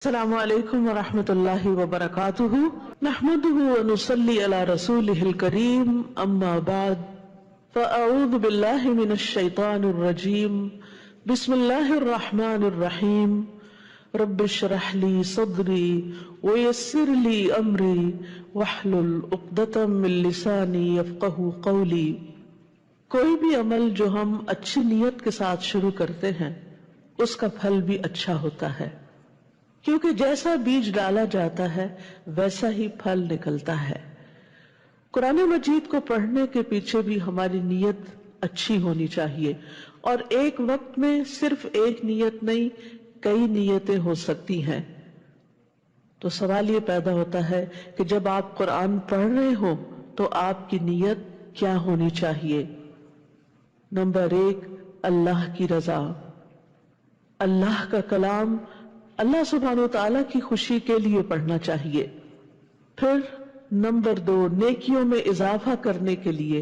السلام علیکم ورحمۃ اللہ وبرکاتہ، نحمده ونصلی علی رسولہ الکریم، اما بعد فاعوذ باللہ من الشیطان الرجیم، بسم اللہ الرحمن الرحیم، رب اشرح لی صدری ویسر لی امری واحلل عقدۃ من لسانی یفقہوا قولی۔ کوئی بھی عمل جو ہم اچھی نیت کے ساتھ شروع کرتے ہیں اس کا پھل بھی اچھا ہوتا ہے، کیونکہ جیسا بیج ڈالا جاتا ہے ویسا ہی پھل نکلتا ہے۔ قرآن مجید کو پڑھنے کے پیچھے بھی ہماری نیت اچھی ہونی چاہیے، اور ایک وقت میں صرف ایک نیت نہیں، کئی نیتیں ہو سکتی ہیں۔ تو سوال یہ پیدا ہوتا ہے کہ جب آپ قرآن پڑھ رہے ہو تو آپ کی نیت کیا ہونی چاہیے؟ نمبر 1، اللہ کی رضا، اللہ کا کلام اللہ سبحانہ وتعالیٰ کی خوشی کے لیے پڑھنا چاہیے۔ پھر نمبر 2، نیکیوں میں اضافہ کرنے کے لیے۔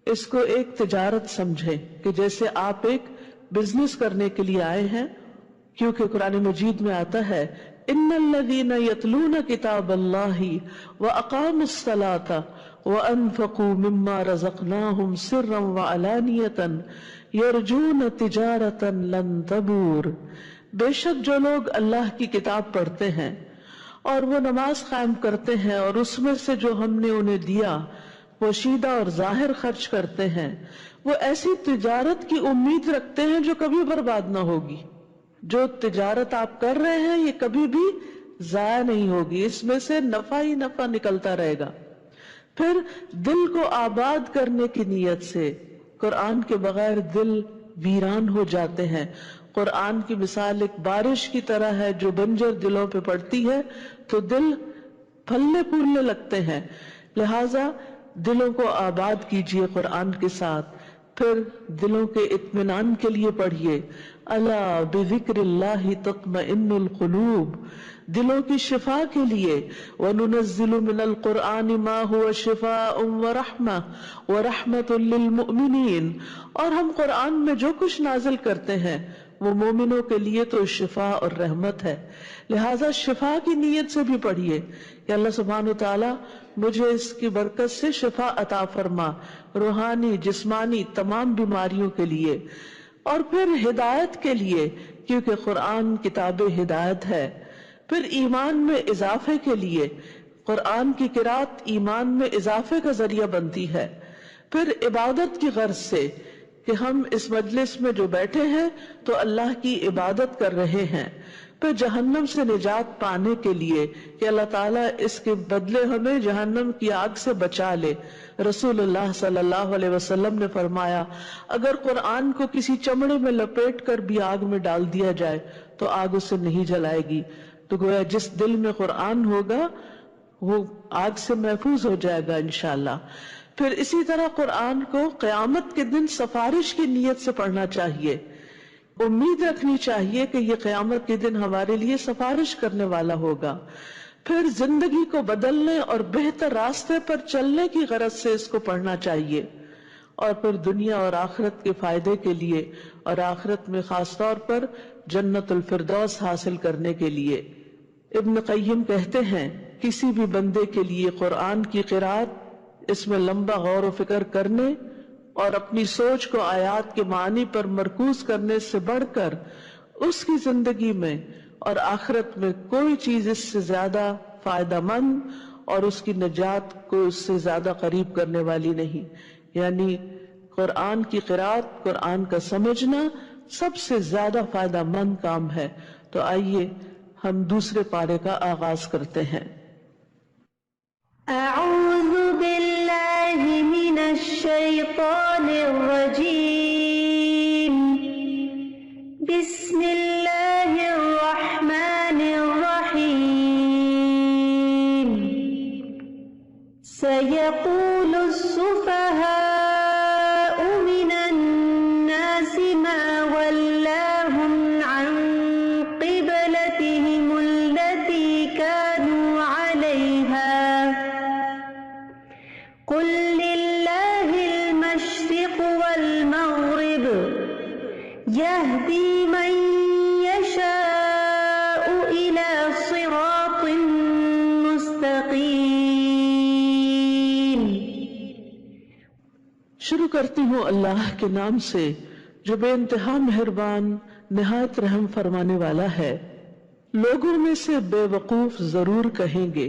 اس کو ایک تجارت سمجھیں کہ جیسے آپ ایک بزنس کرنے کے لیے آئے ہیں، کیونکہ قرآن مجید میں آتا ہے ان الذین یتلون کتاب اللہ واقاموا الصلاۃ وانفقوا مما رزقناہم سرا وعلانیۃ یرجون تجارۃ لن تبور۔ بے شک جو لوگ اللہ کی کتاب پڑھتے ہیں اور وہ نماز قائم کرتے ہیں اور اس میں سے جو ہم نے انہیں دیا پوشیدہ اور ظاہر خرچ کرتے ہیں، وہ ایسی تجارت کی امید رکھتے ہیں جو کبھی برباد نہ ہوگی۔ جو تجارت آپ کر رہے ہیں یہ کبھی بھی ضائع نہیں ہوگی، اس میں سے نفع ہی نفع نکلتا رہے گا۔ پھر دل کو آباد کرنے کی نیت سے، قرآن کے بغیر دل ویران ہو جاتے ہیں۔ قرآن کی مثال ایک بارش کی طرح ہے جو بنجر دلوں پہ پڑتی ہے تو دل پھلنے پھولنے لگتے ہیں، لہٰذا دلوں کو آباد کیجیے قرآن کے ساتھ۔ پھر دلوں کے اطمینان کے لیے پڑھیے الا بذکر اللہ تطمئن القلوب، دلوں کی شفا کے لیے وَنُنَزِّلُ مِنَ الْقُرْآنِ مَا هُوَ شِفَاءٌ وَرَحْمَةٌ وَرَحْمَةٌ لِّلْمُؤْمِنِينَ، اور ہم قرآن میں جو کچھ نازل کرتے ہیں وہ مومنوں کے لیے تو شفا اور رحمت ہے، لہٰذا شفا کی نیت سے بھی پڑھیے کہ اللہ سبحانہ وتعالی مجھے اس کی برکت سے شفا عطا فرما، روحانی جسمانی تمام بیماریوں کے لیے۔ اور پھر ہدایت کے لیے، کیونکہ قرآن کتاب ہدایت ہے۔ پھر ایمان میں اضافے کے لیے، قرآن کی قرأت ایمان میں اضافے کا ذریعہ بنتی ہے۔ پھر عبادت کی غرض سے کہ ہم اس مجلس میں جو بیٹھے ہیں تو اللہ کی عبادت کر رہے ہیں۔ پھر جہنم سے نجات پانے کے لیے کہ اللہ تعالیٰ اس کے بدلے ہمیں جہنم کی آگ سے بچا لے۔ رسول اللہ صلی اللہ علیہ وسلم نے فرمایا اگر قرآن کو کسی چمڑے میں لپیٹ کر بھی آگ میں ڈال دیا جائے تو آگ اسے نہیں جلائے گی۔ تو گویا جس دل میں قرآن ہوگا وہ آگ سے محفوظ ہو جائے گا انشاءاللہ۔ پھر اسی طرح قرآن کو قیامت کے دن سفارش کی نیت سے پڑھنا چاہیے، امید رکھنی چاہیے کہ یہ قیامت کے دن ہمارے لیے سفارش کرنے والا ہوگا۔ پھر زندگی کو بدلنے اور بہتر راستے پر چلنے کی غرض سے اس کو پڑھنا چاہیے، اور پھر دنیا اور آخرت کے فائدے کے لیے، اور آخرت میں خاص طور پر جنت الفردوس حاصل کرنے کے لیے۔ ابن قیم کہتے ہیں کسی بھی بندے کے لیے قرآن کی قرأت، اس میں لمبا غور و فکر کرنے اور اپنی سوچ کو آیات کے معنی پر مرکوز کرنے سے بڑھ کر اس کی زندگی میں اور آخرت میں کوئی چیز اس سے زیادہ فائدہ مند اور اس کی نجات کو اس سے زیادہ قریب کرنے والی نہیں۔ یعنی قرآن کی قرأت، قرآن کا سمجھنا سب سے زیادہ فائدہ مند کام ہے۔ تو آئیے ہم دوسرے پارے کا آغاز کرتے ہیں۔ اعوذ باللہ من الشیطان الرجیم، بسم اللہ الرحمن الرحیم۔ سیقول السفہاء من الناس ما ولاہم عن قبلتہم التي كانوا علیہا قل للہ المشرق والمغرب يهدي من يشاء إلى کرتی ہوں اللہ کے نام سے جو بے انتہا مہربان نہایت رحم فرمانے والا ہے۔ لوگوں میں سے بے وقوف ضرور کہیں گے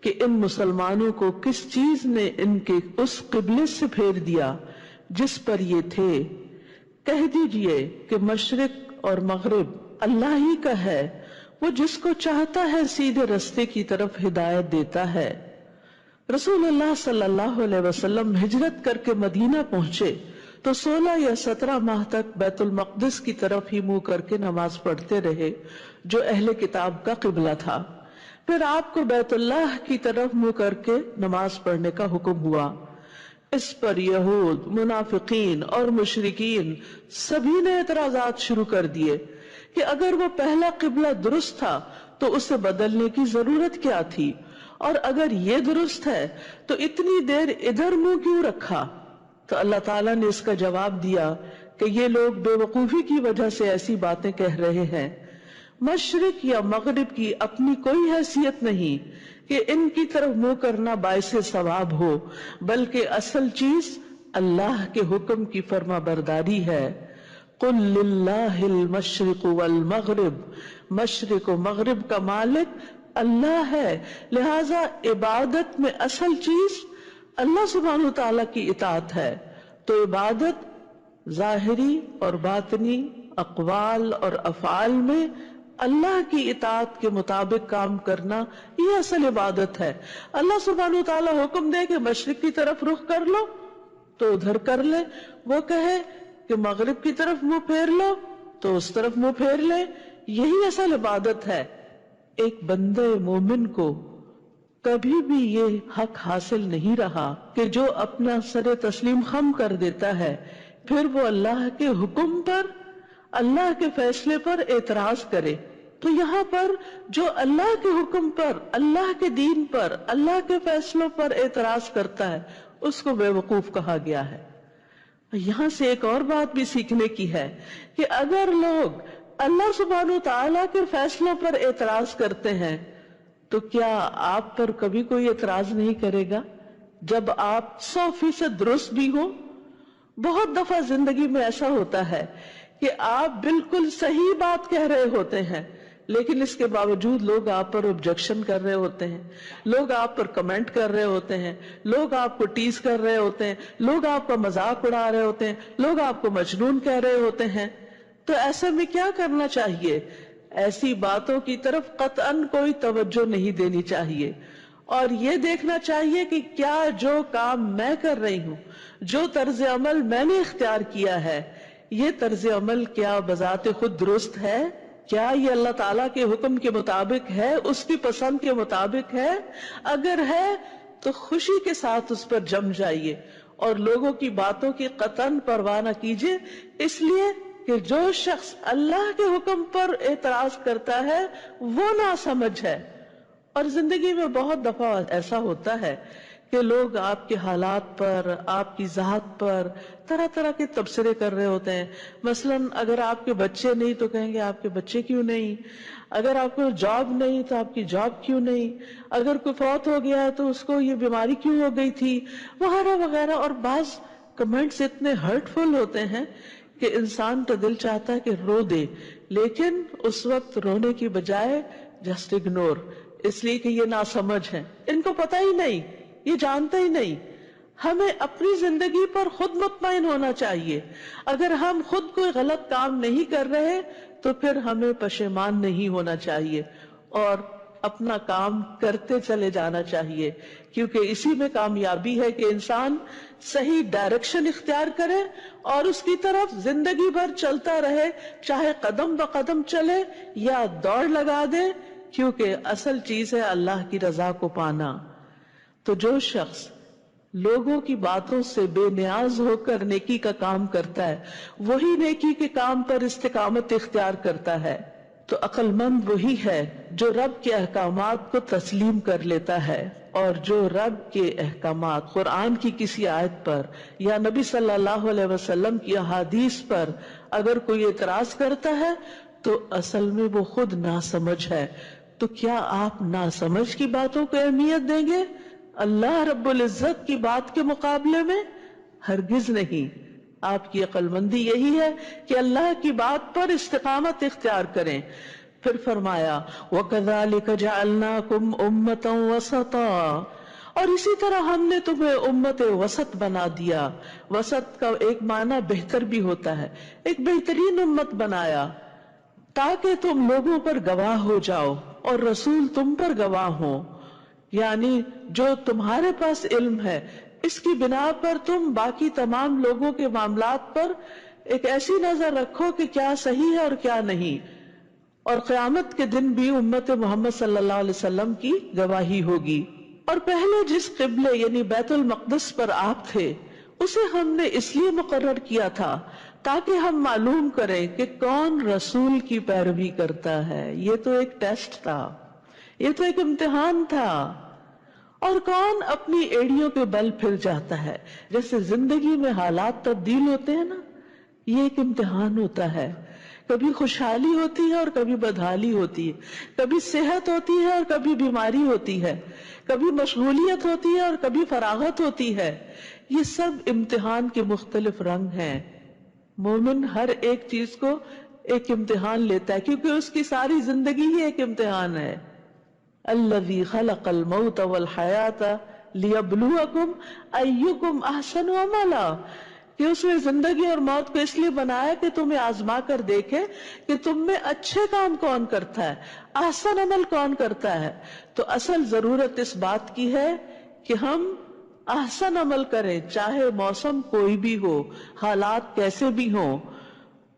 کہ ان مسلمانوں کو کس چیز نے ان کے اس قبلے سے پھیر دیا جس پر یہ تھے۔ کہہ دیجئے کہ مشرق اور مغرب اللہ ہی کا ہے، وہ جس کو چاہتا ہے سیدھے رستے کی طرف ہدایت دیتا ہے۔ رسول اللہ صلی اللہ علیہ وسلم ہجرت کر کے مدینہ پہنچے تو 16 یا 17 ماہ تک بیت المقدس کی طرف ہی منہ کر کے نماز پڑھتے رہے جو اہل کتاب کا قبلہ تھا۔ پھر آپ کو بیت اللہ کی طرف منہ کر کے نماز پڑھنے کا حکم ہوا۔ اس پر یہود، منافقین اور مشرکین سبھی نے اعتراضات شروع کر دیے کہ اگر وہ پہلا قبلہ درست تھا تو اسے بدلنے کی ضرورت کیا تھی، اور اگر یہ درست ہے تو اتنی دیر ادھر منہ کیوں رکھا؟ تو اللہ تعالیٰ نے اس کا جواب دیا کہ یہ لوگ بے وقوفی کی وجہ سے ایسی باتیں کہہ رہے ہیں۔ مشرق یا مغرب کی اپنی کوئی حیثیت نہیں کہ ان کی طرف منہ کرنا باعث ثواب ہو، بلکہ اصل چیز اللہ کے حکم کی فرما برداری ہے۔ قل للہ المشرق والمغرب، مشرق و مغرب کا مالک اللہ ہے، لہذا عبادت میں اصل چیز اللہ سبحانہ وتعالیٰ کی اطاعت ہے۔ تو عبادت ظاہری اور باطنی اقوال اور افعال میں اللہ کی اطاعت کے مطابق کام کرنا، یہ اصل عبادت ہے۔ اللہ سبحانہ وتعالیٰ حکم دے کہ مشرق کی طرف رخ کر لو تو ادھر کر لے، وہ کہے کہ مغرب کی طرف منہ پھیر لو تو اس طرف منہ پھیر لے، یہی اصل عبادت ہے۔ ایک بندے مومن کو کبھی بھی یہ حق حاصل نہیں رہا کہ جو اپنا سر تسلیم خم کر دیتا ہے پھر وہ اللہ کے حکم پر، اللہ کے فیصلے پر اعتراض کرے۔ تو یہاں پر جو اللہ کے حکم پر، اللہ کے دین پر، اللہ کے فیصلوں پر اعتراض کرتا ہے اس کو بے وقوف کہا گیا ہے۔ یہاں سے ایک اور بات بھی سیکھنے کی ہے کہ اگر لوگ اللہ سبحانہ وتعالیٰ کے فیصلوں پر اعتراض کرتے ہیں تو کیا آپ پر کبھی کوئی اعتراض نہیں کرے گا جب آپ 100% درست بھی ہو؟ بہت دفعہ زندگی میں ایسا ہوتا ہے کہ آپ بالکل صحیح بات کہہ رہے ہوتے ہیں لیکن اس کے باوجود لوگ آپ پر آبجیکشن کر رہے ہوتے ہیں، لوگ آپ پر کمنٹ کر رہے ہوتے ہیں، لوگ آپ کو ٹیز کر رہے ہوتے ہیں، لوگ آپ کا مذاق اڑا رہے ہوتے ہیں، لوگ آپ کو مجنون کہہ رہے ہوتے ہیں۔ تو ایسے میں کیا کرنا چاہیے؟ ایسی باتوں کی طرف قطعاً کوئی توجہ نہیں دینی چاہیے، اور یہ دیکھنا چاہیے کہ کیا جو کام میں کر رہی ہوں، جو طرز عمل میں نے اختیار کیا ہے، یہ طرز عمل کیا بذات خود درست ہے؟ کیا یہ اللہ تعالیٰ کے حکم کے مطابق ہے، اس کی پسند کے مطابق ہے؟ اگر ہے تو خوشی کے ساتھ اس پر جم جائیے اور لوگوں کی باتوں کی قطعاً پرواہ نہ کیجیے، اس لیے کہ جو شخص اللہ کے حکم پر اعتراض کرتا ہے وہ ناسمجھ ہے۔ اور زندگی میں بہت دفعہ ایسا ہوتا ہے کہ لوگ آپ کے حالات پر، آپ کی ذات پر طرح طرح کے تبصرے کر رہے ہوتے ہیں۔ مثلا اگر آپ کے بچے نہیں تو کہیں گے آپ کے بچے کیوں نہیں، اگر آپ کو جاب نہیں تو آپ کی جاب کیوں نہیں، اگر کوئی فوت ہو گیا ہے تو اس کو یہ بیماری کیوں ہو گئی تھی، وغیرہ وغیرہ۔ اور بعض کمنٹس اتنے ہرٹ فل ہوتے ہیں کہ انسان تو دل چاہتا ہے کہ رو دے، لیکن اس وقت رونے کی بجائے جسٹ اگنور، اس لیے کہ یہ ناسمجھ ہے، ان کو پتہ ہی نہیں، یہ جانتے ہی نہیں۔ ہمیں اپنی زندگی پر خود مطمئن ہونا چاہیے۔ اگر ہم خود کوئی غلط کام نہیں کر رہے تو پھر ہمیں پشیمان نہیں ہونا چاہیے اور اپنا کام کرتے چلے جانا چاہیے، کیونکہ اسی میں کامیابی ہے کہ انسان صحیح ڈائریکشن اختیار کرے اور اس کی طرف زندگی بھر چلتا رہے، چاہے قدم بقدم چلے یا دوڑ لگا دے، کیونکہ اصل چیز ہے اللہ کی رضا کو پانا۔ تو جو شخص لوگوں کی باتوں سے بے نیاز ہو کر نیکی کا کام کرتا ہے وہی نیکی کے کام پر استقامت اختیار کرتا ہے۔ تو عقل مند وہی ہے جو رب کے احکامات کو تسلیم کر لیتا ہے، اور جو رب کے احکامات قرآن کی کسی آیت پر یا نبی صلی اللہ علیہ وسلم کی احادیث پر اگر کوئی اعتراض کرتا ہے تو اصل میں وہ خود ناسمجھ ہے۔ تو کیا آپ ناسمجھ کی باتوں کو اہمیت دیں گے اللہ رب العزت کی بات کے مقابلے میں؟ ہرگز نہیں۔ آپ کی عقل مندی یہی ہے کہ اللہ کی بات پر استقامت اختیار کریں۔ پھر فرمایا وَكَذَلِكَ جَعَلْنَاكُمْ أُمَّةً وَسَطًا، اور اسی طرح ہم نے تمہیں امت وسط بنا دیا۔ وسط کا ایک معنی بہتر بھی ہوتا ہے، ایک بہترین امت بنایا تاکہ تم لوگوں پر گواہ ہو جاؤ اور رسول تم پر گواہ ہوں، یعنی جو تمہارے پاس علم ہے اس کی بنا پر تم باقی تمام لوگوں کے معاملات پر ایک ایسی نظر رکھو کہ کیا صحیح ہے اور کیا نہیں، اور قیامت کے دن بھی امت محمد صلی اللہ علیہ وسلم کی گواہی ہوگی۔ اور پہلے جس قبلے یعنی بیت المقدس پر آپ تھے اسے ہم نے اس لیے مقرر کیا تھا تاکہ ہم معلوم کریں کہ کون رسول کی پیروی کرتا ہے۔ یہ تو ایک ٹیسٹ تھا، یہ تو ایک امتحان تھا، اور کون اپنی ایڑیوں کے بل پھر جاتا ہے۔ جیسے زندگی میں حالات تبدیل ہوتے ہیں نا، یہ ایک امتحان ہوتا ہے، کبھی خوشحالی ہوتی ہے اور کبھی بدحالی ہوتی ہے، کبھی صحت ہوتی ہے اور کبھی بیماری ہوتی ہے، کبھی مشغولیت ہوتی ہے اور کبھی فراغت ہوتی ہے۔ یہ سب امتحان کے مختلف رنگ ہیں۔ مومن ہر ایک چیز کو ایک امتحان لیتا ہے کیونکہ اس کی ساری زندگی ہی ایک امتحان ہے۔ الذی خلق الموت والحیات لیبلوکم ایکم احسن عملا، کہ اس نے زندگی اور موت کو اس لیے بنایا کہ تمہیں آزما کر دیکھے کہ تم میں اچھے کام کون کرتا ہے، احسن عمل کون کرتا ہے۔ تو اصل ضرورت اس بات کی ہے کہ ہم احسن عمل کریں، چاہے موسم کوئی بھی ہو، حالات کیسے بھی ہوں۔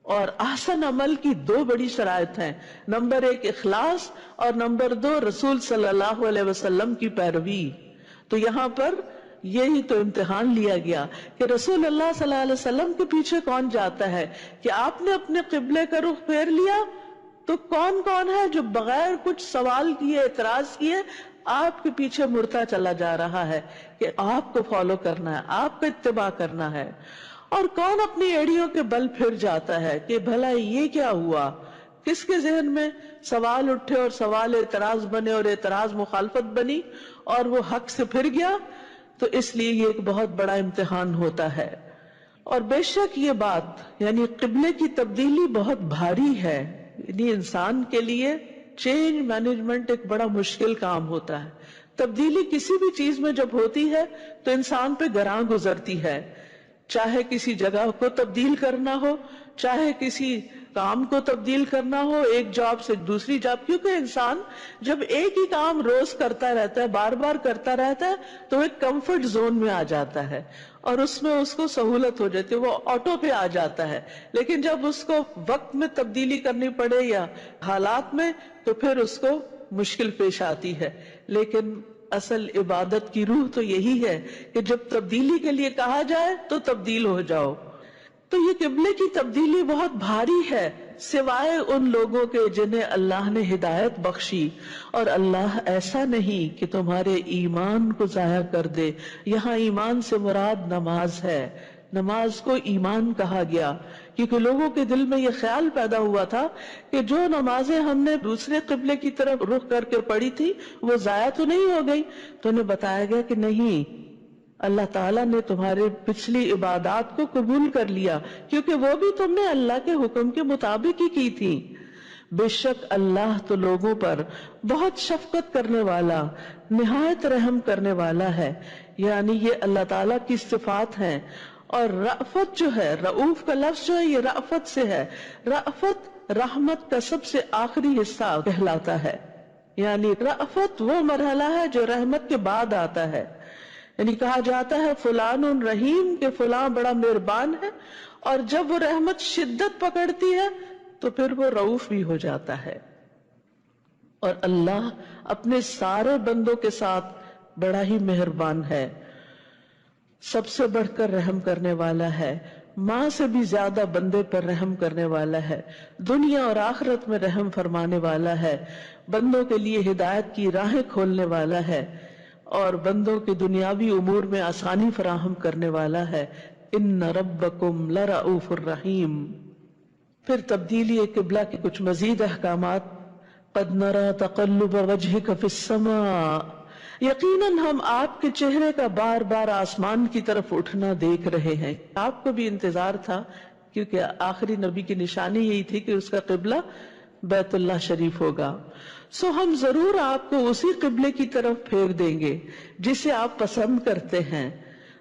اور احسن عمل کی دو بڑی شرائط ہیں، نمبر 1 اخلاص اور نمبر 2 رسول صلی اللہ علیہ وسلم کی پیروی۔ تو یہاں پر یہی تو امتحان لیا گیا کہ رسول اللہ صلی اللہ علیہ وسلم کے پیچھے کون جاتا ہے، کہ آپ نے اپنے قبلے کا رخ پھیر لیا تو کون کون ہے جو بغیر کچھ سوال کیے اعتراض کیے آپ کے پیچھے مڑتا چلا جا رہا ہے کہ آپ کو فالو کرنا ہے، آپ کو اتباع کرنا ہے، اور کون اپنی ایڑیوں کے بل پھر جاتا ہے کہ بھلا یہ کیا ہوا، کس کے ذہن میں سوال اٹھے اور سوال اعتراض بنے اور اعتراض مخالفت بنی اور وہ حق سے پھر گیا۔ تو اس لیے یہ ایک بہت بڑا امتحان ہوتا ہے۔ اور بے شک یہ بات یعنی قبلے کی تبدیلی بہت بھاری ہے، یعنی انسان کے لیے چینج مینجمنٹ ایک بڑا مشکل کام ہوتا ہے۔ تبدیلی کسی بھی چیز میں جب ہوتی ہے تو انسان پہ گراں گزرتی ہے، چاہے کسی جگہ کو تبدیل کرنا ہو، چاہے کسی کام کو تبدیل کرنا ہو، ایک جاب سے دوسری جاب، کیونکہ انسان جب ایک ہی کام روز کرتا رہتا ہے، بار بار کرتا رہتا ہے تو ایک کمفرٹ زون میں آ جاتا ہے اور اس میں اس کو سہولت ہو جاتی ہے، وہ آٹو پہ آ جاتا ہے۔ لیکن جب اس کو وقت میں تبدیلی کرنی پڑے یا حالات میں تو پھر اس کو مشکل پیش آتی ہے۔ لیکن اصل عبادت کی روح تو یہی ہے کہ جب تبدیلی کے لیے کہا جائے تو تبدیل ہو جاؤ۔ تو یہ قبلے کی تبدیلی بہت بھاری ہے، سوائے ان لوگوں کے جنہیں اللہ نے ہدایت بخشی، اور اللہ ایسا نہیں کہ تمہارے ایمان کو ضائع کر دے۔ یہاں ایمان سے مراد نماز ہے، نماز کو ایمان کہا گیا کیونکہ لوگوں کے دل میں یہ خیال پیدا ہوا تھا کہ جو نمازیں ہم نے دوسرے قبلے کی طرف رخ کر کے پڑھی تھی وہ ضائع تو نہیں ہو گئی۔ تو انہیں بتایا گیا کہ نہیں، اللہ تعالیٰ نے تمہارے پچھلی عبادات کو قبول کر لیا کیونکہ وہ بھی تم نے اللہ کے حکم کے مطابق ہی کی تھی۔ بے شک اللہ تو لوگوں پر بہت شفقت کرنے والا، نہایت رحم کرنے والا ہے، یعنی یہ اللہ تعالیٰ کی صفات ہیں۔ اور رأفت جو ہے، رؤوف کا لفظ جو ہے یہ رأفت سے ہے، رأفت رحمت کا سب سے آخری حصہ کہلاتا ہے، یعنی رأفت وہ مرحلہ ہے جو رحمت کے بعد آتا ہے۔ یعنی کہا جاتا ہے فلان رحیم، کہ فلاں بڑا مہربان ہے، اور جب وہ رحمت شدت پکڑتی ہے تو پھر وہ رؤوف بھی ہو جاتا ہے۔ اور اللہ اپنے سارے بندوں کے ساتھ بڑا ہی مہربان ہے، سب سے بڑھ کر رحم کرنے والا ہے، ماں سے بھی زیادہ بندے پر رحم کرنے والا ہے، دنیا اور آخرت میں رحم فرمانے والا ہے، بندوں کے لیے ہدایت کی راہیں کھولنے والا ہے، اور بندوں کے دنیاوی امور میں آسانی فراہم کرنے والا ہے۔ ان ربکم لرؤوف الرحیم۔ پھر تبدیلی قبلہ کے کچھ مزید احکامات۔ قد نرى تقلب وجهك في السماء، یقیناً ہم آپ کے چہرے کا بار بار آسمان کی طرف اٹھنا دیکھ رہے ہیں. آپ کو بھی انتظار تھا کیونکہ آخری نبی کی نشانی یہی تھی کہ اس کا قبلہ بیت اللہ شریف ہوگا. سو ہم ضرور آپ کو اسی قبلے کی طرف پھیر دیں گے جسے آپ پسند کرتے ہیں.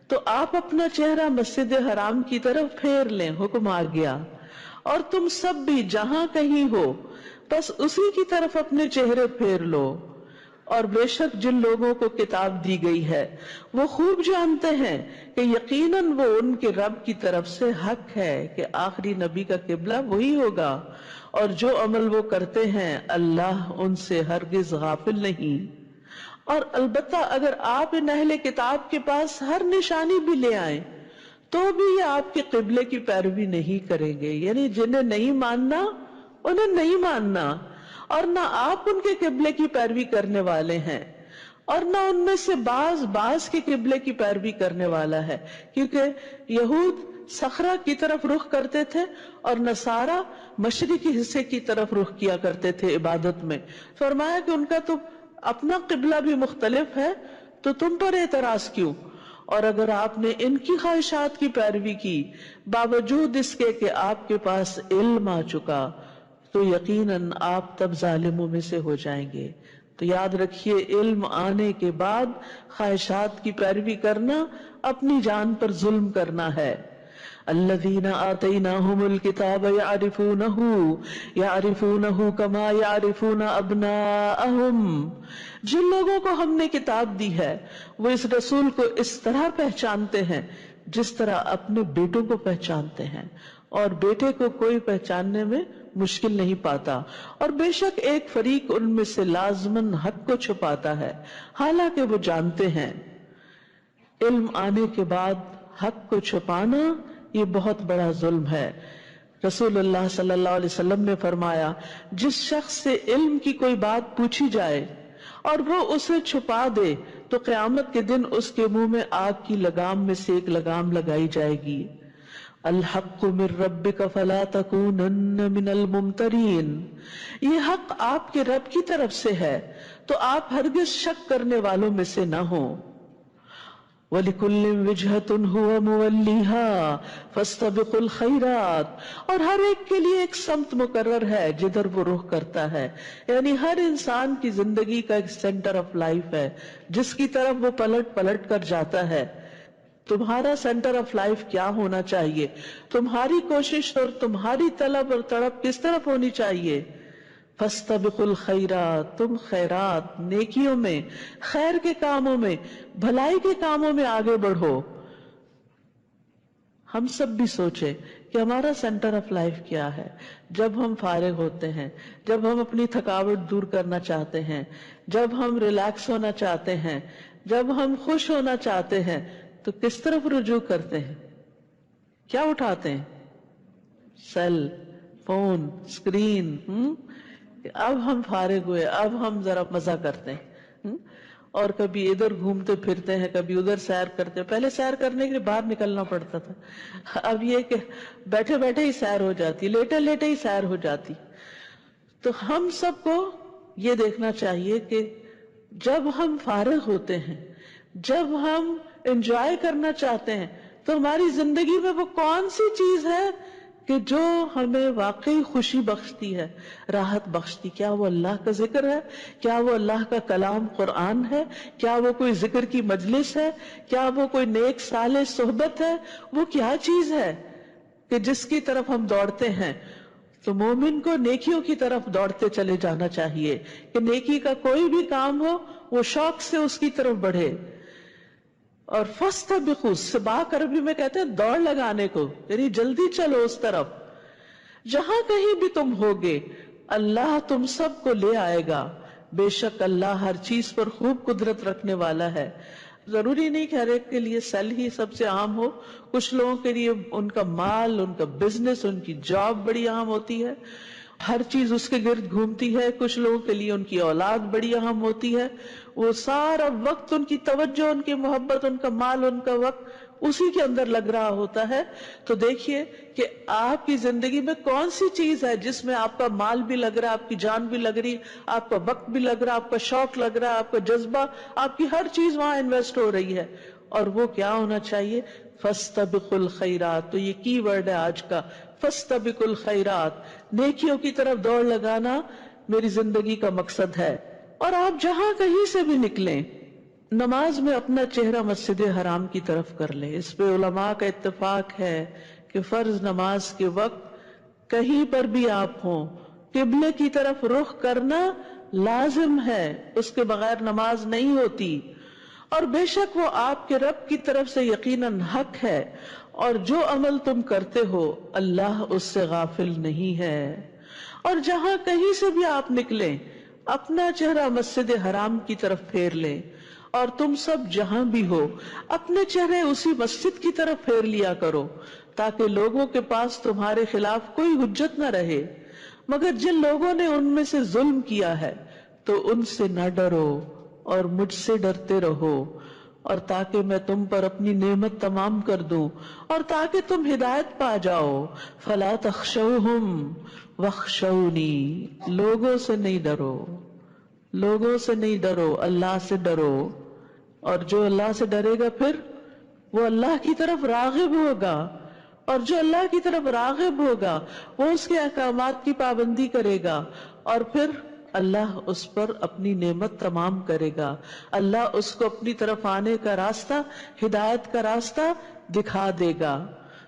تو آپ اپنا چہرہ مسجد حرام کی طرف پھیر لیں، حکم آ گیا. اور تم سب بھی جہاں کہیں ہو بس اسی کی طرف اپنے چہرے پھیر لو. اور بے شک جن لوگوں کو کتاب دی گئی ہے وہ خوب جانتے ہیں کہ یقیناً وہ ان کے رب کی طرف سے حق ہے کہ آخری نبی کا قبلہ وہی ہوگا، اور جو عمل وہ کرتے ہیں اللہ ان سے ہرگز غافل نہیں. اور البتہ اگر آپ ان اہل کتاب کے پاس ہر نشانی بھی لے آئیں تو بھی یہ آپ کے قبلے کی پیروی نہیں کریں گے. یعنی جنہیں نہیں ماننا انہیں نہیں ماننا، اور نہ آپ ان کے قبلے کی پیروی کرنے والے ہیں، اور نہ ان میں سے بعض کے قبلے کی پیروی کرنے والا ہے. کیونکہ یہود صخرہ کی طرف رخ کرتے تھے اور نصارہ مشرقی حصے کی طرف رخ کیا کرتے تھے عبادت میں. فرمایا کہ ان کا تو اپنا قبلہ بھی مختلف ہے، تو تم پر اعتراض کیوں؟ اور اگر آپ نے ان کی خواہشات کی پیروی کی باوجود اس کے کہ آپ کے پاس علم آ چکا، تو یقیناً آپ تب ظالموں میں سے ہو جائیں گے. تو یاد رکھیے، علم آنے کے بعد خواہشات کی پیروی کرنا اپنی جان پر ظلم کرنا ہے. الذین آتیناہم الکتاب یعرفونہ کما یعرفون ابناءہم، جن لوگوں کو ہم نے کتاب دی ہے وہ اس رسول کو اس طرح پہچانتے ہیں جس طرح اپنے بیٹوں کو پہچانتے ہیں، اور بیٹے کو کوئی پہچاننے میں مشکل نہیں پاتا. اور بے شک ایک فریق ان میں سے لازماً حق کو چھپاتا ہے حالانکہ وہ جانتے ہیں. علم آنے کے بعد حق کو چھپانا یہ بہت بڑا ظلم ہے. رسول اللہ صلی اللہ علیہ وسلم نے فرمایا، جس شخص سے علم کی کوئی بات پوچھی جائے اور وہ اسے چھپا دے تو قیامت کے دن اس کے منہ میں آگ کی لگام میں سے ایک لگام لگائی جائے گی. الحق من ربک فلا تکونن من الممترین، یہ حق آپ کے رب کی طرف سے ہے تو آپ ہرگز شک کرنے والوں میں سے نہ ہوں. وَلِكُلٍّ وِجْهَةٌ هُوَ مُوَلِّيهَا فَاسْتَبِقُوا الْخَيْرَاتِ، اور ہر ایک کے لیے ایک سمت مقرر ہے جدھر وہ رخ کرتا ہے. یعنی ہر انسان کی زندگی کا ایک سینٹر آف لائف ہے جس کی طرف وہ پلٹ کر جاتا ہے. تمہارا سینٹر آف لائف کیا ہونا چاہیے؟ تمہاری کوشش اور تمہاری طلب اور تڑپ کس طرف ہونی چاہیے؟ فَاسْتَبِقُوا الْخَيْرَاتِ، تم خیرات، نیکیوں میں، خیر کے کاموں میں، بھلائی کے کاموں میں آگے بڑھو. ہم سب بھی سوچیں کہ ہمارا سینٹر آف لائف کیا ہے. جب ہم فارغ ہوتے ہیں، جب ہم اپنی تھکاوٹ دور کرنا چاہتے ہیں، جب ہم ریلیکس ہونا چاہتے ہیں، جب ہم خوش ہونا چاہتے ہیں، تو کس طرف رجوع کرتے ہیں؟ کیا اٹھاتے ہیں؟ Cell phone, screen. اب ہم فارغ ہوئے، اب ہم ذرا مزہ کرتے ہیں، اور کبھی ادھر گھومتے پھرتے ہیں، کبھی ادھر سیر کرتے ہیں. پہلے سیر کرنے کے لیے باہر نکلنا پڑتا تھا، اب یہ کہ بیٹھے بیٹھے ہی سیر ہو جاتی، لیٹے لیٹے ہی سیر ہو جاتی. تو ہم سب کو یہ دیکھنا چاہیے کہ جب ہم فارغ ہوتے ہیں، جب ہم انجوائے کرنا چاہتے ہیں، تو ہماری زندگی میں وہ کون سی چیز ہے کہ جو ہمیں واقعی خوشی بخشتی ہے، راحت بخشتی؟ کیا وہ اللہ کا ذکر ہے؟ کیا وہ اللہ کا کلام قرآن ہے؟ کیا وہ کوئی ذکر کی مجلس ہے؟ کیا وہ کوئی نیک صالح صحبت ہے؟ وہ کیا چیز ہے کہ جس کی طرف ہم دوڑتے ہیں؟ تو مومن کو نیکیوں کی طرف دوڑتے چلے جانا چاہیے کہ نیکی کا کوئی بھی کام ہو وہ شوق سے اس کی طرف بڑھے. اور فَاسْتَبِقُوا، سباق عربی میں کہتے ہیں دوڑ لگانے کو، یعنی جلدی چلو اس طرف. جہاں کہیں بھی تم ہوگے اللہ تم سب کو لے آئے گا. بے شک اللہ ہر چیز پر خوب قدرت رکھنے والا ہے. ضروری نہیں کہ ہر ایک کے لیے سیل ہی سب سے عام ہو. کچھ لوگوں کے لیے ان کا مال، ان کا بزنس، ان کی جاب بڑی اہم ہوتی ہے، ہر چیز اس کے گرد گھومتی ہے. کچھ لوگوں کے لیے ان کی اولاد بڑی اہم ہوتی ہے، وہ سارا وقت، ان کی توجہ، ان کی محبت، ان کا مال، ان کا وقت اسی کے اندر لگ رہا ہوتا ہے. تو دیکھیے کہ آپ کی زندگی میں کون سی چیز ہے جس میں آپ کا مال بھی لگ رہا ہے، آپ کی جان بھی لگ رہی، آپ کا وقت بھی لگ رہا، آپ کا شوق لگ رہا، آپ کا جذبہ، آپ کی ہر چیز وہاں انویسٹ ہو رہی ہے. اور وہ کیا ہونا چاہیے؟ فاستبقوا الخیرات. تو یہ کی ورڈ ہے آج کا، فاستبقوا الخیرات. نیکیوں کی طرف دوڑ لگانا میری زندگی کا مقصد ہے. اور آپ جہاں کہیں سے بھی نکلیں، نماز میں اپنا چہرہ مسجد حرام کی طرف کر لیں. اس پہ علماء کا اتفاق ہے کہ فرض نماز کے وقت کہیں پر بھی آپ ہوں، قبلے کی طرف رخ کرنا لازم ہے، اس کے بغیر نماز نہیں ہوتی. اور بے شک وہ آپ کے رب کی طرف سے یقیناً حق ہے، اور جو عمل تم کرتے ہو اللہ اس سے غافل نہیں ہے. اور جہاں کہیں سے بھی آپ نکلیں، اپنا چہرہ مسجد حرام کی طرف پھیر لیں. اور تم سب جہاں بھی ہو اپنے چہرے اسی مسجد کی طرف پھیر لیا کرو، تاکہ لوگوں کے پاس تمہارے خلاف کوئی حجت نہ رہے. مگر جن لوگوں نے ان میں سے ظلم کیا ہے تو ان سے نہ ڈرو اور مجھ سے ڈرتے رہو، اور تاکہ میں تم پر اپنی نعمت تمام کر دوں اور تاکہ تم ہدایت پا جاؤ. فلا تخشوہم واخشونی. لوگوں سے نہیں ڈرو، لوگوں سے نہیں ڈرو، اللہ سے ڈرو. اور جو اللہ سے ڈرے گا پھر وہ اللہ کی طرف راغب ہوگا، اور جو اللہ کی طرف راغب ہوگا وہ اس کے احکامات کی پابندی کرے گا، اور پھر اللہ اس پر اپنی نعمت تمام کرے گا. اللہ اس کو اپنی طرف آنے کا راستہ، ہدایت کا راستہ دکھا دے گا.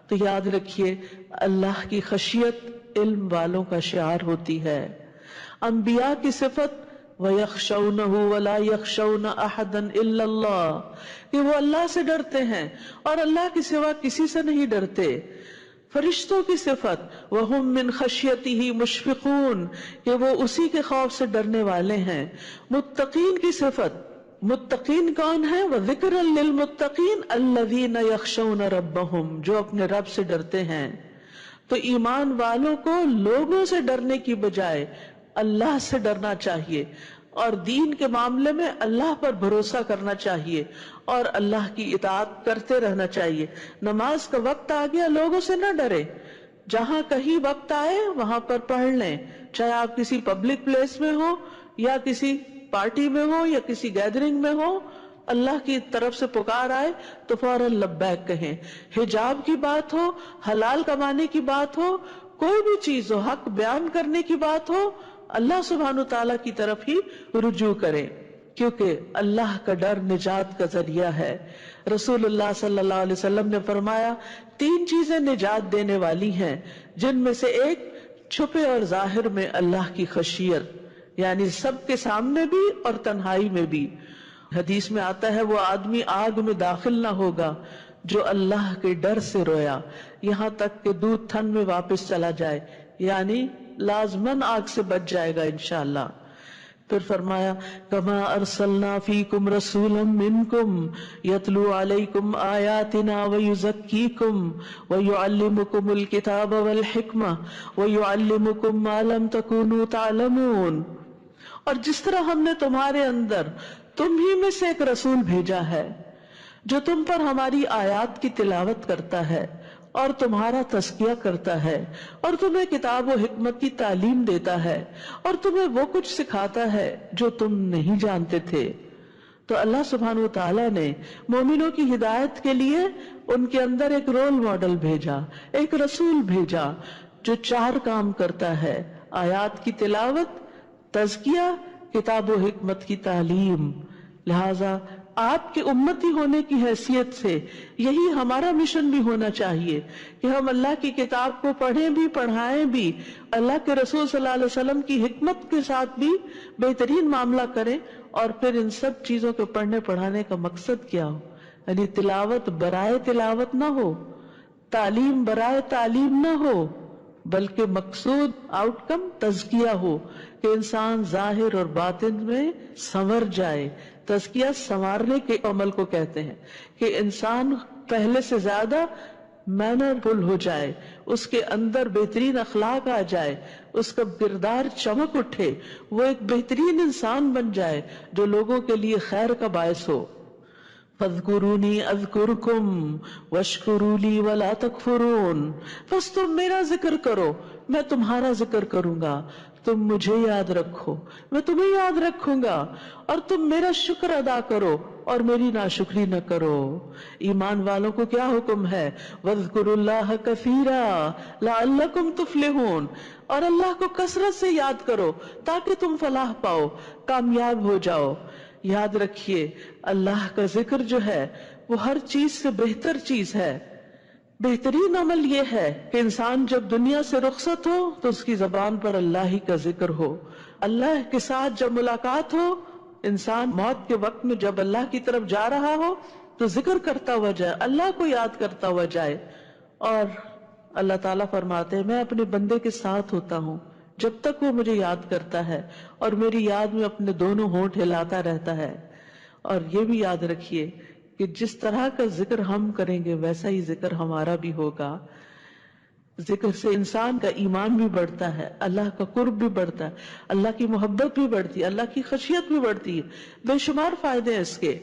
تو یاد رکھیے، اللہ کی خشیت علم والوں کا شعار ہوتی ہے. انبیاء کی صفت وَيَخْشَوْنَهُ وَلَا يَخْشَوْنَ أَحَدًا إِلَّا اللَّهِ، کہ وہ اللہ سے ڈرتے ہیں اور اللہ کے سوا کسی سے نہیں ڈرتے. فرشتوں کی صفت وَهُمْ مِنْ خَشْيَتِهِ مُشْفِقُونَ، کہ وہ اسی کے خوف سے ڈرنے والے ہیں. متقین کی صفت، متقین کون ہیں؟ وَذِكْرًا لِلْمُتَّقِينَ الَّذِينَ يَخْشَوْنَ رَبَّهُمْ، جو اپنے رب سے ڈرتے ہیں. تو ایمان والوں کو لوگوں سے ڈرنے کی بجائے اللہ سے ڈرنا چاہیے، اور دین کے معاملے میں اللہ پر بھروسہ کرنا چاہیے اور اللہ کی اطاعت کرتے رہنا چاہیے. نماز کا وقت آ گیا، لوگوں سے نہ ڈرے. جہاں کہیں وقت آئے وہاں پر پڑھ لیں، چاہے آپ کسی پبلک پلیس میں ہو یا کسی پارٹی میں ہو یا کسی گیدرنگ میں ہو. اللہ کی طرف سے پکار آئے تو فوراً لبیک کہیں. حجاب کی بات ہو، حلال کمانے کی بات ہو، کوئی بھی چیز ہو، حق بیان کرنے کی بات ہو، اللہ سبحانہ تعالیٰ کی طرف ہی رجوع کریں، کیونکہ اللہ کا ڈر نجات کا ذریعہ ہے. رسول اللہ صلی اللہ علیہ وسلم نے فرمایا 3 چیزیں نجات دینے والی ہیں، جن میں سے ایک چھپے اور ظاہر میں اللہ کی خشیت، یعنی سب کے سامنے بھی اور تنہائی میں بھی. حدیث میں آتا ہے وہ آدمی آگ میں داخل نہ ہوگا جو اللہ کے ڈر سے رویا یہاں تک کہ دودھ تھن میں واپس چلا جائے، یعنی لازماً آگ سے بچ جائے گا انشاءاللہ. پھر فرمایا کما ارسلنا فیکم رسولا منکم یتلو علیکم آیاتنا ویزکیکم ویعلمکم الکتاب والحکمہ ویعلمکم ما لم تکونوا تعلمون. اور جس طرح ہم نے تمہارے اندر تم ہی میں سے ایک رسول بھیجا ہے جو تم پر ہماری آیات کی تلاوت کرتا ہے اور تمہارا تزکیہ کرتا ہے اور تمہیں کتاب و حکمت کی تعلیم دیتا ہے اور تمہیں وہ کچھ سکھاتا ہے جو تم نہیں جانتے تھے. تو اللہ سبحانہ وتعالیٰ نے مومنوں کی ہدایت کے لیے ان کے اندر ایک رول ماڈل بھیجا، ایک رسول بھیجا جو 4 کام کرتا ہے: آیات کی تلاوت، تزکیہ، کتاب و حکمت کی تعلیم. لہذا آپ کے امتی ہونے کی حیثیت سے یہی ہمارا مشن بھی ہونا چاہیے کہ ہم اللہ کی کتاب کو پڑھیں بھی، پڑھائیں بھی، اللہ کے رسول صلی اللہ علیہ وسلم کی حکمت کے ساتھ بھی بہترین معاملہ کریں. اور پھر ان سب چیزوں کے پڑھنے پڑھانے کا مقصد کیا ہو؟ یعنی تلاوت برائے تلاوت نہ ہو، تعلیم برائے تعلیم نہ ہو، بلکہ مقصود آؤٹ کم تزکیہ ہو کہ انسان ظاہر اور باطن میں سنور جائے. تزکیہ سنوارنے کے عمل کو کہتے ہیں کہ انسان پہلے سے زیادہ مینر فل ہو جائے، اس کے اندر بہترین اخلاق آ جائے، اس کا کردار چمک اٹھے، وہ ایک بہترین انسان بن جائے جو لوگوں کے لیے خیر کا باعث ہو. فاذکرونی اذکرکم واشکروا لی ولا تکفرون، بس تم میرا ذکر کرو، میں تمہارا ذکر کروں گا، تم مجھے یاد رکھو، میں تمہیں یاد رکھوں گا، اور تم میرا شکر ادا کرو اور میری ناشکری نہ کرو۔ ایمان والوں کو کیا حکم ہے؟ وَاذْكُرُوا اللَّهَ كَثِيرًا لَعَلَّكُمْ تُفْلِحُونَ، اور اللہ کو کثرت سے یاد کرو تاکہ تم فلاح پاؤ، کامیاب ہو جاؤ۔ یاد رکھیے اللہ کا ذکر جو ہے وہ ہر چیز سے بہتر چیز ہے۔ بہترین عمل یہ ہے کہ انسان جب دنیا سے رخصت ہو تو اس کی زبان پر اللہ ہی کا ذکر ہو، اللہ کے ساتھ جب ملاقات ہو، انسان موت کے وقت میں جب اللہ کی طرف جا رہا ہو تو ذکر کرتا ہوا جائے، اللہ کو یاد کرتا ہوا جائے۔ اور اللہ تعالیٰ فرماتے ہیں میں اپنے بندے کے ساتھ ہوتا ہوں جب تک وہ مجھے یاد کرتا ہے، اور میری یاد میں اپنے دونوں ہونٹ ہلاتا رہتا ہے۔ اور یہ بھی یاد رکھیے کہ جس طرح کا ذکر ہم کریں گے ویسا ہی ذکر ہمارا بھی ہوگا۔ ذکر سے انسان کا ایمان بھی بڑھتا ہے، اللہ کا قرب بھی بڑھتا ہے، اللہ کی محبت بھی بڑھتی ہے، اللہ کی خشیت بھی بڑھتی ہے، بے شمار فائدے ہیں اس کے۔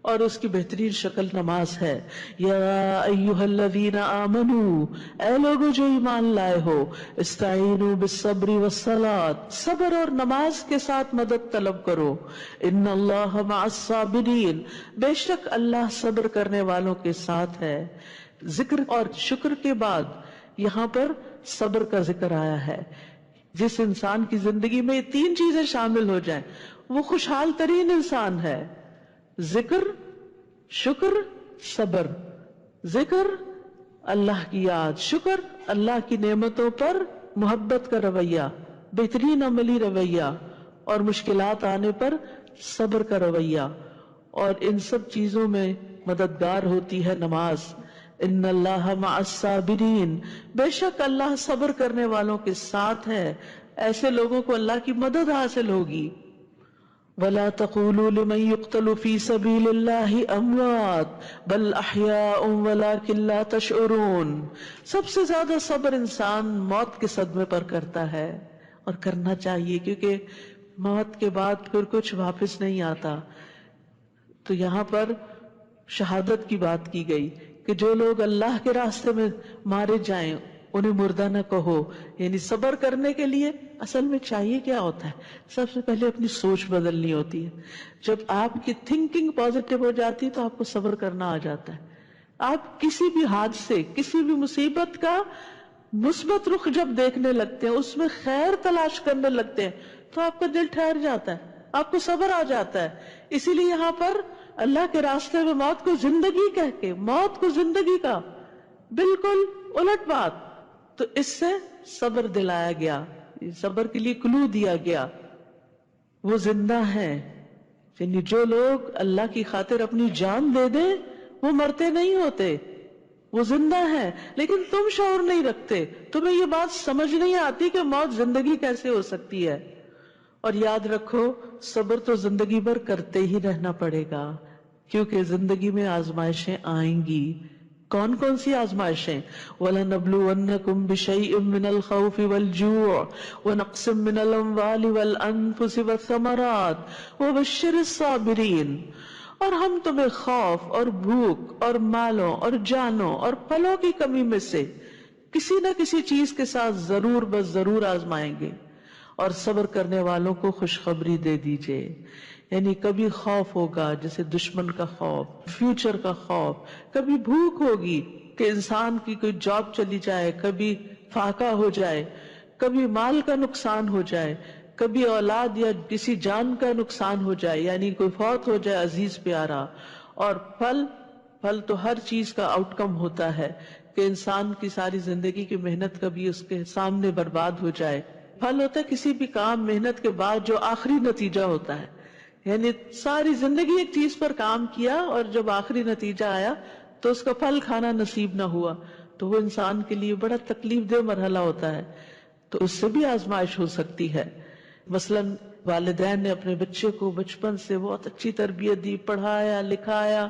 اور اس کی بہترین شکل نماز ہے۔ یا ایھا الذین آمنوا، اے لوگو جو ایمان لائے ہو، استعینوا بالصبر والصلاۃ، صبر اور نماز کے ساتھ مدد طلب کرو۔ ان اللہ مع الصابرین، بے شک اللہ صبر کرنے والوں کے ساتھ ہے۔ ذکر اور شکر کے بعد یہاں پر صبر کا ذکر آیا ہے۔ جس انسان کی زندگی میں یہ تین چیزیں شامل ہو جائیں وہ خوشحال ترین انسان ہے۔ ذکر، شکر، صبر۔ ذکر اللہ کی یاد، شکر اللہ کی نعمتوں پر محبت کا رویہ، بہترین عملی رویہ، اور مشکلات آنے پر صبر کا رویہ۔ اور ان سب چیزوں میں مددگار ہوتی ہے نماز۔ ان اللہ مع الصابرین، بے شک اللہ صبر کرنے والوں کے ساتھ ہے، ایسے لوگوں کو اللہ کی مدد حاصل ہوگی۔ وَلَا تَقُولُوا لِمَن يُقْتَلُ فِي سَبِيلِ اللَّهِ أَمْوَاتٌ بَلْ أَحْيَاءٌ وَلَٰكِن لَّا تَشْعُرُونَ۔ سب سے زیادہ صبر انسان موت کے صدمے پر کرتا ہے، اور کرنا چاہیے، کیونکہ موت کے بعد پھر کچھ واپس نہیں آتا۔ تو یہاں پر شہادت کی بات کی گئی کہ جو لوگ اللہ کے راستے میں مارے جائیں انہیں مردہ نہ کہو۔ یعنی صبر کرنے کے لیے اصل میں چاہیے کیا ہوتا ہے؟ سب سے پہلے اپنی سوچ بدلنی ہوتی ہے۔ جب آپ کی تھنکنگ پازیٹیو ہو جاتی ہے تو آپ کو صبر کرنا آ جاتا ہے۔ آپ کسی بھی حادثے، کسی بھی مصیبت کا مثبت رخ جب دیکھنے لگتے ہیں، اس میں خیر تلاش کرنے لگتے ہیں، تو آپ کا دل ٹھہر جاتا ہے، آپ کو صبر آ جاتا ہے۔ اسی لیے یہاں پر اللہ کے راستے میں موت کو زندگی کہہ کے، موت کو زندگی کا بالکل الٹ بات، تو اس سے صبر دلایا گیا، صبر کے لیے کلو دیا گیا۔ وہ زندہ ہے، یعنی جو لوگ اللہ کی خاطر اپنی جان دے دیں وہ مرتے نہیں ہوتے، وہ زندہ ہے، لیکن تم شعور نہیں رکھتے، تمہیں یہ بات سمجھ نہیں آتی کہ موت زندگی کیسے ہو سکتی ہے۔ اور یاد رکھو صبر تو زندگی بھر کرتے ہی رہنا پڑے گا، کیونکہ زندگی میں آزمائشیں آئیں گی۔ کون کون سی آزمائشیں؟ وَلَنَبْلُوَنَّكُمْ بِشَيْءٍ مِّنَ الْخَوْفِ وَالْجُوعِ وَنَقْصٍ مِّنَ الْأَمْوَالِ وَالْأَنفُسِ وَالثَّمَرَاتِ وَبَشِّرِ الصَّابِرِينَ، اور ہم تمہیں خوف اور بھوک اور مالوں اور جانوں اور پھلوں کی کمی میں سے کسی نہ کسی چیز کے ساتھ ضرور بس ضرور آزمائیں گے، اور صبر کرنے والوں کو خوشخبری دے دیجئے۔ یعنی کبھی خوف ہوگا جیسے دشمن کا خوف، فیوچر کا خوف، کبھی بھوک ہوگی کہ انسان کی کوئی جاب چلی جائے، کبھی فاقہ ہو جائے، کبھی مال کا نقصان ہو جائے، کبھی اولاد یا کسی جان کا نقصان ہو جائے، یعنی کوئی فوت ہو جائے عزیز پیارا۔ اور پھل تو ہر چیز کا آؤٹ کم ہوتا ہے کہ انسان کی ساری زندگی کی محنت کبھی اس کے سامنے برباد ہو جائے۔ پھل ہوتا ہے کسی بھی کام محنت کے بعد جو آخری نتیجہ ہوتا ہے، یعنی ساری زندگی ایک چیز پر کام کیا اور جب آخری نتیجہ آیا تو اس کا پھل کھانا نصیب نہ ہوا، تو وہ انسان کے لیے بڑا تکلیف دہ مرحلہ ہوتا ہے۔ تو اس سے بھی آزمائش ہو سکتی ہے۔ مثلاً والدین نے اپنے بچے کو بچپن سے بہت اچھی تربیت دی، پڑھایا لکھایا،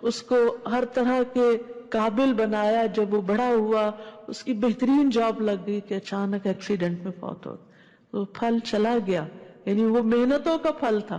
اس کو ہر طرح کے قابل بنایا، جب وہ بڑا ہوا اس کی بہترین جاب لگ گئی کہ اچانک ایکسیڈنٹ میں فوت ہو، تو پھل چلا گیا، یعنی وہ محنتوں کا پھل تھا۔